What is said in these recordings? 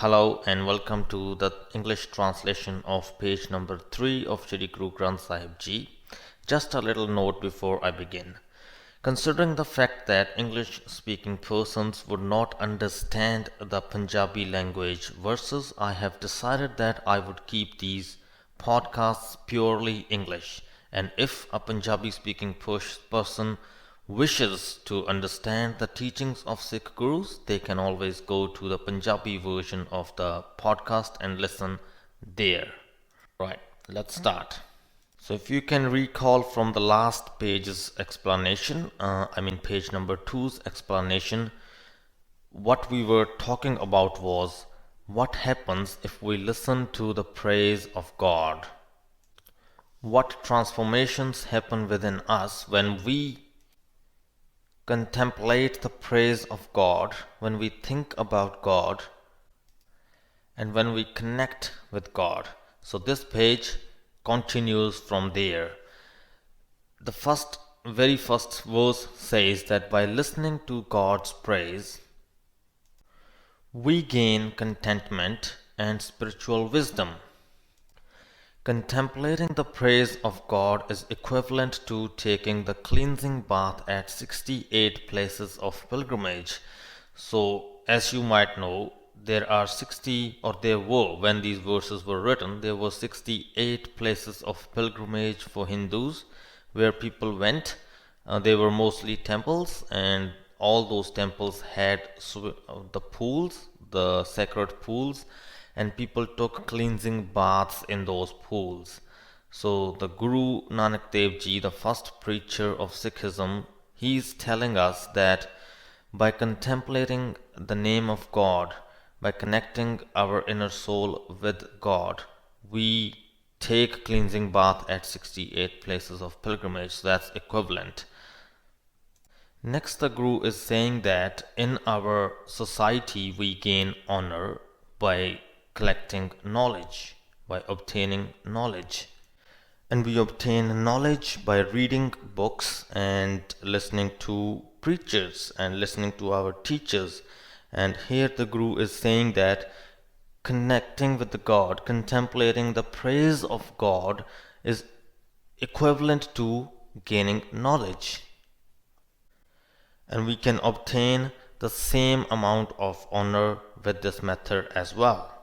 Hello and welcome to the English translation of page number 3 of Shri Granth Sahib Ji. Just a little note before I begin. Considering the fact that English speaking persons would not understand the Punjabi language verses, I have decided that I would keep these podcasts purely English. And if a Punjabi speaking person wishes to understand the teachings of Sikh Gurus, they can always go to the Punjabi version of the podcast and listen there. Right, let's start. So, if you can recall from the last page's explanation, page number two's explanation, what we were talking about was what happens if we listen to the praise of God. What transformations happen within us when we contemplate the praise of God, when we think about God, and when we connect with God. So this page continues from there. The very first verse says that by listening to God's praise, we gain contentment and spiritual wisdom. Contemplating the praise of God is equivalent to taking the cleansing bath at 68 places of pilgrimage. So, as you might know, there are 60, or there were, when these verses were written, there were 68 places of pilgrimage for Hindus where people went. They were mostly temples, and all those temples had the pools, the sacred pools, and people took cleansing baths in those pools. So the Guru Nanak Dev Ji, the first preacher of Sikhism, he is telling us that by contemplating the name of God, by connecting our inner soul with God, we take cleansing bath at 68 places of pilgrimage. So that's equivalent. Next, the Guru is saying that in our society we gain honor by collecting knowledge, by obtaining knowledge. And we obtain knowledge by reading books and listening to preachers and listening to our teachers. And here the Guru is saying that connecting with the God, contemplating the praise of God is equivalent to gaining knowledge. And we can obtain the same amount of honor with this method as well.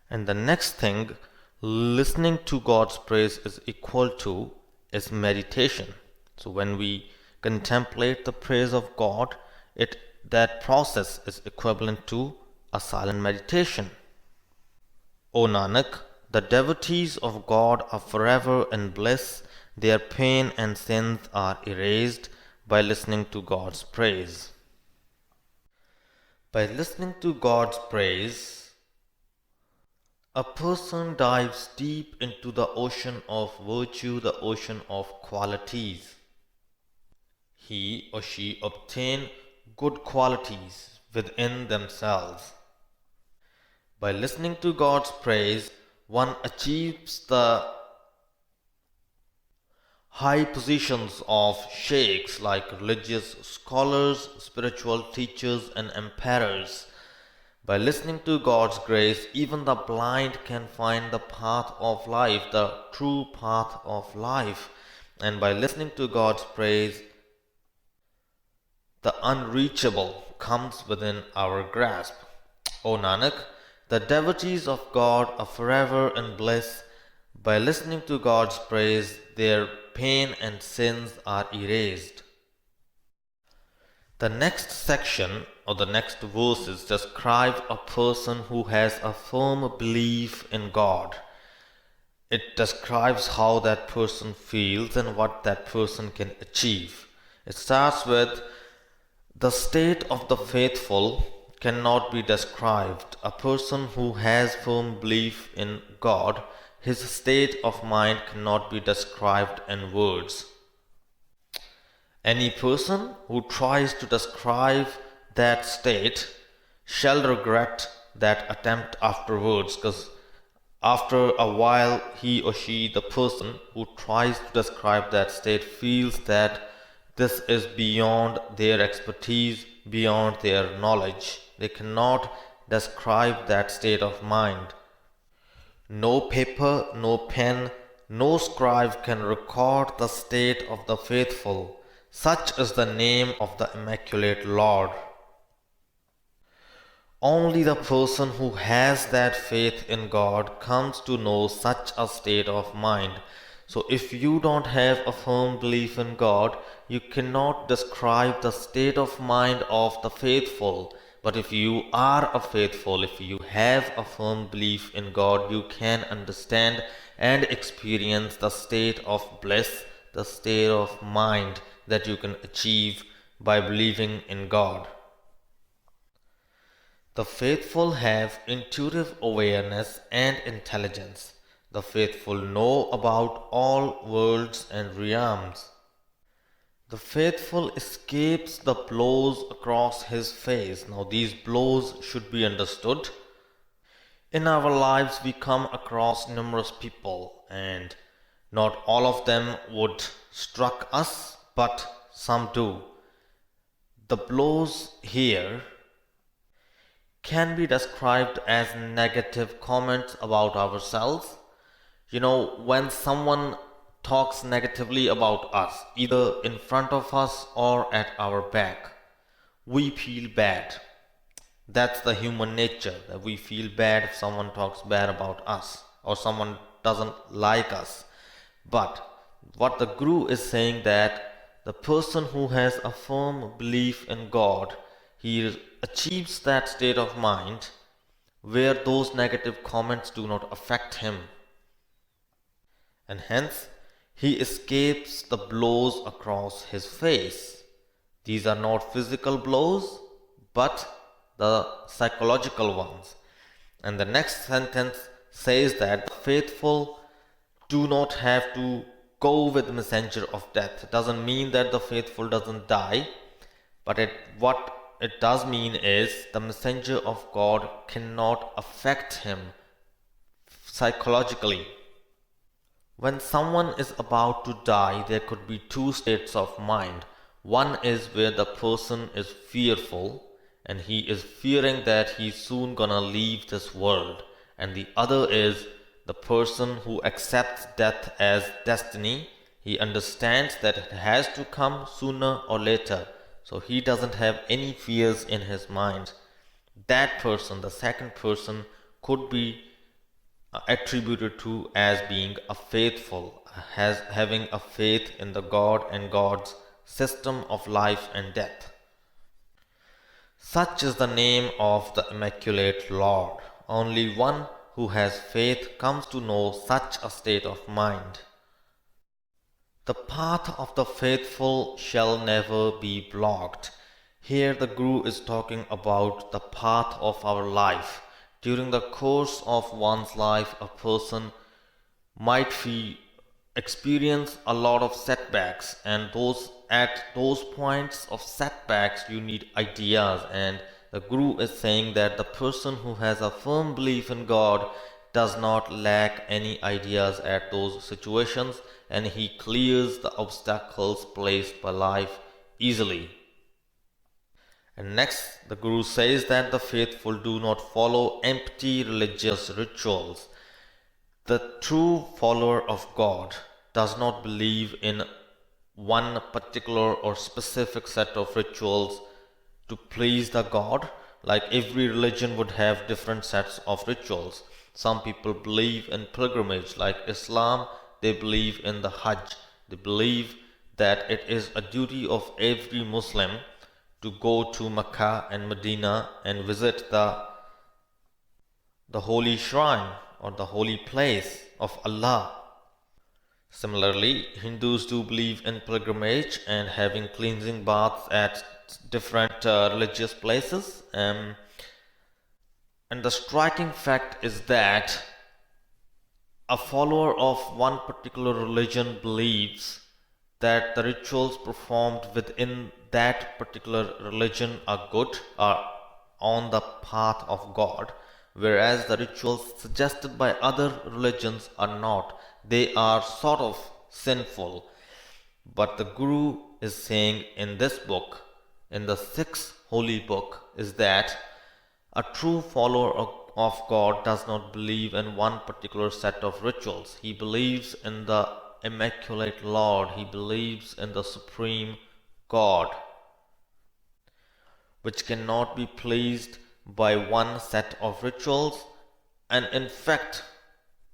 And the next thing, listening to God's praise is equal to is meditation. So when we contemplate the praise of God, that process is equivalent to a silent meditation. O Nanak, the devotees of God are forever in bliss. Their pain and sins are erased by listening to God's praise. By listening to God's praise, a person dives deep into the ocean of virtue, the ocean of qualities. He or she obtain good qualities within themselves. By listening to God's praise, one achieves the high positions of sheikhs like religious scholars, spiritual teachers, and emperors. By listening to God's grace, even the blind can find the path of life, the true path of life. And by listening to God's praise, the unreachable comes within our grasp. O Nanak, the devotees of God are forever in bliss. By listening to God's praise, their pain and sins are erased. The next section or the next verses describe a person who has a firm belief in God. It describes how that person feels and what that person can achieve. It starts with, the state of the faithful cannot be described. A person who has firm belief in God, his state of mind cannot be described in words. Any person who tries to describe that state shall regret that attempt afterwards, because after a while he or she, the person who tries to describe that state, feels that this is beyond their expertise, beyond their knowledge. They cannot describe that state of mind. No paper, no pen, no scribe can record the state of the faithful. Such is the name of the Immaculate Lord. Only the person who has that faith in God comes to know such a state of mind. So if you don't have a firm belief in God, you cannot describe the state of mind of the faithful. But if you are a faithful, if you have a firm belief in God, you can understand and experience the state of bliss, the state of mind that you can achieve by believing in God. The faithful have intuitive awareness and intelligence. The faithful know about all worlds and realms. The faithful escapes the blows across his face. Now, these blows should be understood. In our lives, we come across numerous people, and not all of them would struck us, but some do. The blows here can be described as negative comments about ourselves. When someone talks negatively about us, either in front of us or at our back, we feel bad. That's the human nature, that we feel bad if someone talks bad about us or someone doesn't like us. But what the Guru is saying, that the person who has a firm belief in God, he achieves that state of mind where those negative comments do not affect him. And hence, he escapes the blows across his face. These are not physical blows, but the psychological ones. And the next sentence says that the faithful do not have to go with the messenger of death. It doesn't mean that the faithful doesn't die, but what it does mean is the messenger of God cannot affect him psychologically. When someone is about to die, there could be two states of mind. One is where the person is fearful and he is fearing that he's soon gonna leave this world. And the other is the person who accepts death as destiny. He understands that it has to come sooner or later. So he doesn't have any fears in his mind. That person, the second person, could be attributed to as being a faithful, as having a faith in the God and God's system of life and death. Such is the name of the Immaculate Lord. Only one who has faith comes to know such a state of mind. The path of the faithful shall never be blocked. Here the Guru is talking about the path of our life. During the course of one's life, a person might experience a lot of setbacks, and at those points of setbacks you need ideas. And the Guru is saying that the person who has a firm belief in God does not lack any ideas at those situations, and he clears the obstacles placed by life easily. And next, the Guru says that the faithful do not follow empty religious rituals. The true follower of God does not believe in one particular or specific set of rituals to please the God. Like every religion would have different sets of rituals. Some people believe in pilgrimage, like Islam, they believe in the Hajj. They believe that it is a duty of every Muslim to go to Mecca and Medina and visit the holy shrine or the holy place of Allah. Similarly, Hindus do believe in pilgrimage and having cleansing baths at different religious places. And the striking fact is that a follower of one particular religion believes that the rituals performed within that particular religion are good, are on the path of God, whereas the rituals suggested by other religions are not. They are sort of sinful. But the Guru is saying in this book, in the sixth holy book, is that A true follower of God does not believe in one particular set of rituals. He believes in the Immaculate Lord. He believes in the Supreme God, which cannot be pleased by one set of rituals, and in fact,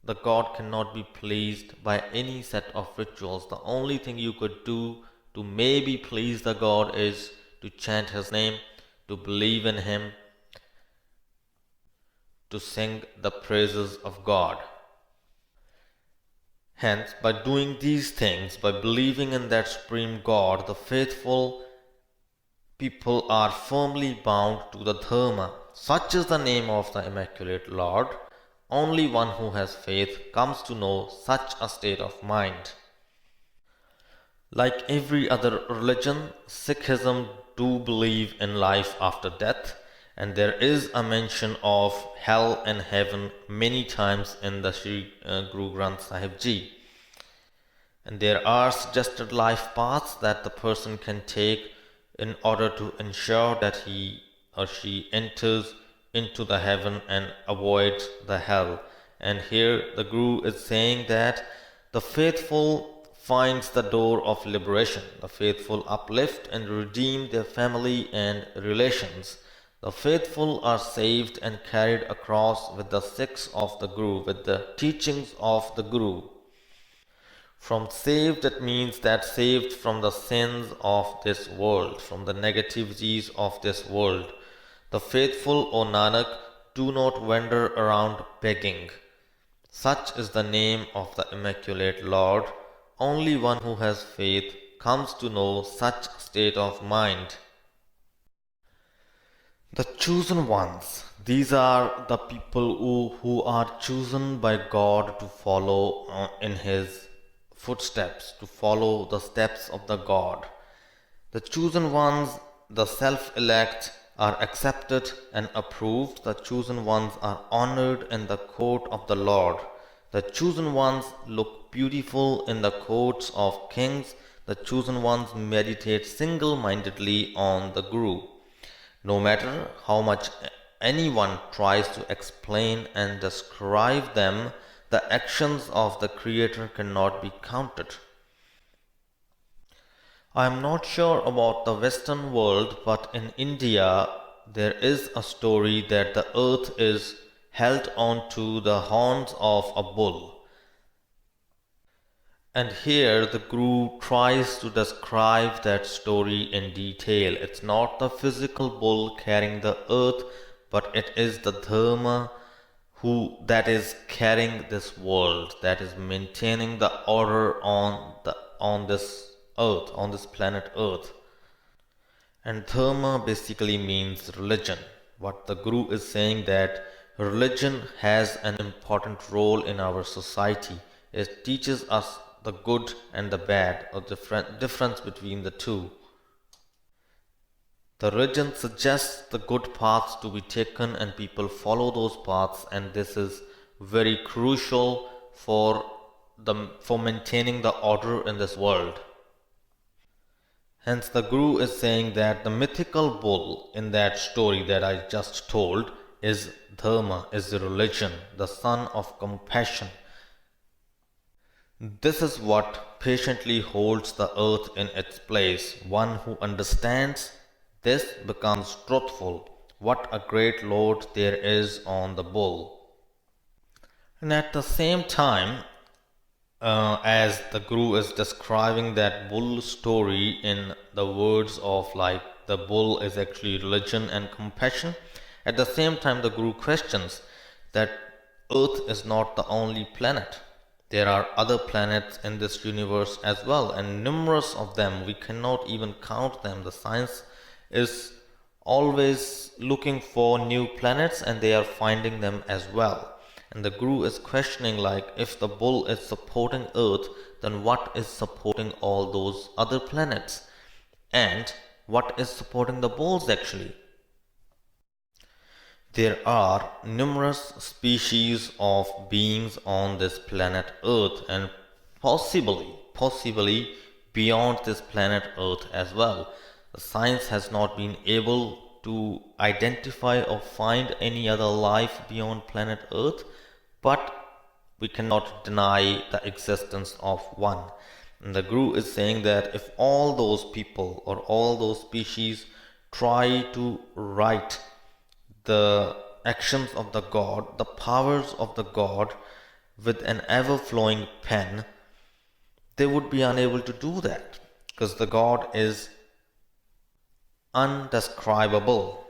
the God cannot be pleased by any set of rituals. The only thing you could do to maybe please the God is to chant His name, to believe in Him, to sing the praises of God. Hence, by doing these things, by believing in that Supreme God, the faithful people are firmly bound to the Dharma. Such is the name of the Immaculate Lord. Only one who has faith comes to know such a state of mind. Like every other religion, Sikhism do believe in life after death, and there is a mention of hell and heaven many times in the Shri Guru Granth Sahib Ji. And there are suggested life paths that the person can take in order to ensure that he or she enters into the heaven and avoids the hell. And here the Guru is saying that the faithful finds the door of liberation. The faithful uplift and redeem their family and relations. The faithful are saved and carried across with the Sikhs of the Guru, with the teachings of the Guru. From saved, it means that saved from the sins of this world, from the negativities of this world. The faithful, O Nanak, do not wander around begging. Such is the name of the Immaculate Lord. Only one who has faith comes to know such state of mind. The chosen ones, these are the people who are chosen by God to follow in His footsteps, to follow the steps of the God. The chosen ones, the self-elect, are accepted and approved. The chosen ones are honored in the court of the Lord. The chosen ones look beautiful in the courts of kings. The chosen ones meditate single-mindedly on the Guru. No matter how much anyone tries to explain and describe them, the actions of the Creator cannot be counted. I am not sure about the Western world, but in India there is a story that the earth is held onto the horns of a bull. And here the Guru tries to describe that story in detail. It's not the physical bull carrying the earth, but it is the Dharma that is carrying this world, that is maintaining the order on this earth, on this planet Earth. And Dharma basically means religion. What the Guru is saying, that religion has an important role in our society. It teaches us the good and the bad, or difference between the two. The religion suggests the good paths to be taken and people follow those paths, and this is very crucial for maintaining the order in this world. Hence the Guru is saying that the mythical bull in that story that I just told is Dharma, is the religion, the son of compassion. This is what patiently holds the earth in its place. One who understands this becomes truthful. What a great Lord there is on the bull. And at the same time, as the Guru is describing that bull story in the words of like the bull is actually religion and compassion, at the same time the Guru questions that Earth is not the only planet. There are other planets in this universe as well, and numerous of them. We cannot even count them. The science is always looking for new planets and they are finding them as well. And the Guru is questioning, like, if the bull is supporting Earth, then what is supporting all those other planets? And what is supporting the bulls actually? There are numerous species of beings on this planet Earth, and possibly beyond this planet Earth as well. The science has not been able to identify or find any other life beyond planet Earth, but we cannot deny the existence of one. And the Guru is saying that if all those people or all those species try to write the actions of the God, the powers of the God with an ever flowing pen, they would be unable to do that because the God is undescribable.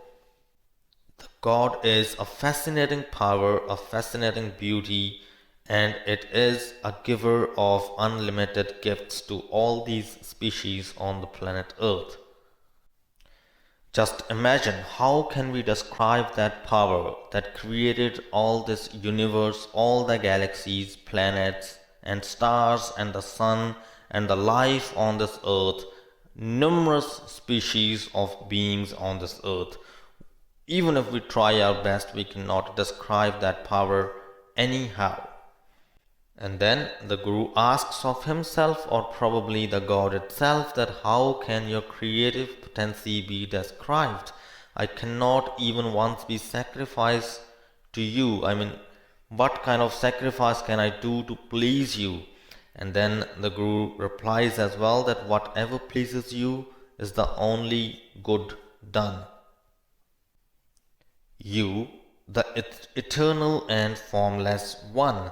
The God is a fascinating power, a fascinating beauty, and it is a giver of unlimited gifts to all these species on the planet Earth. Just imagine, how can we describe that power that created all this universe, all the galaxies, planets, and stars, and the sun, and the life on this earth, numerous species of beings on this earth. Even if we try our best, we cannot describe that power anyhow. And then the Guru asks of himself, or probably the God itself, that how can your creative potency be described? I cannot even once be sacrificed to you. I mean, what kind of sacrifice can I do to please you? And then the Guru replies as well that whatever pleases you is the only good done. You, the eternal and formless one.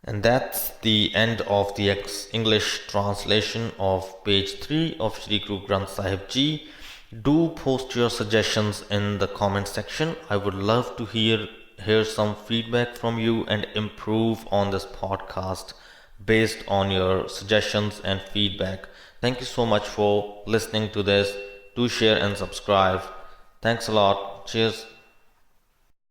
And that's the end of the English translation of page 3 of Shri Guru Granth Sahib Ji. Do post your suggestions in the comment section. I would love to hear some feedback from you and improve on this podcast based on your suggestions and feedback. Thank you so much for listening to this. Do share and subscribe. Thanks a lot. Cheers.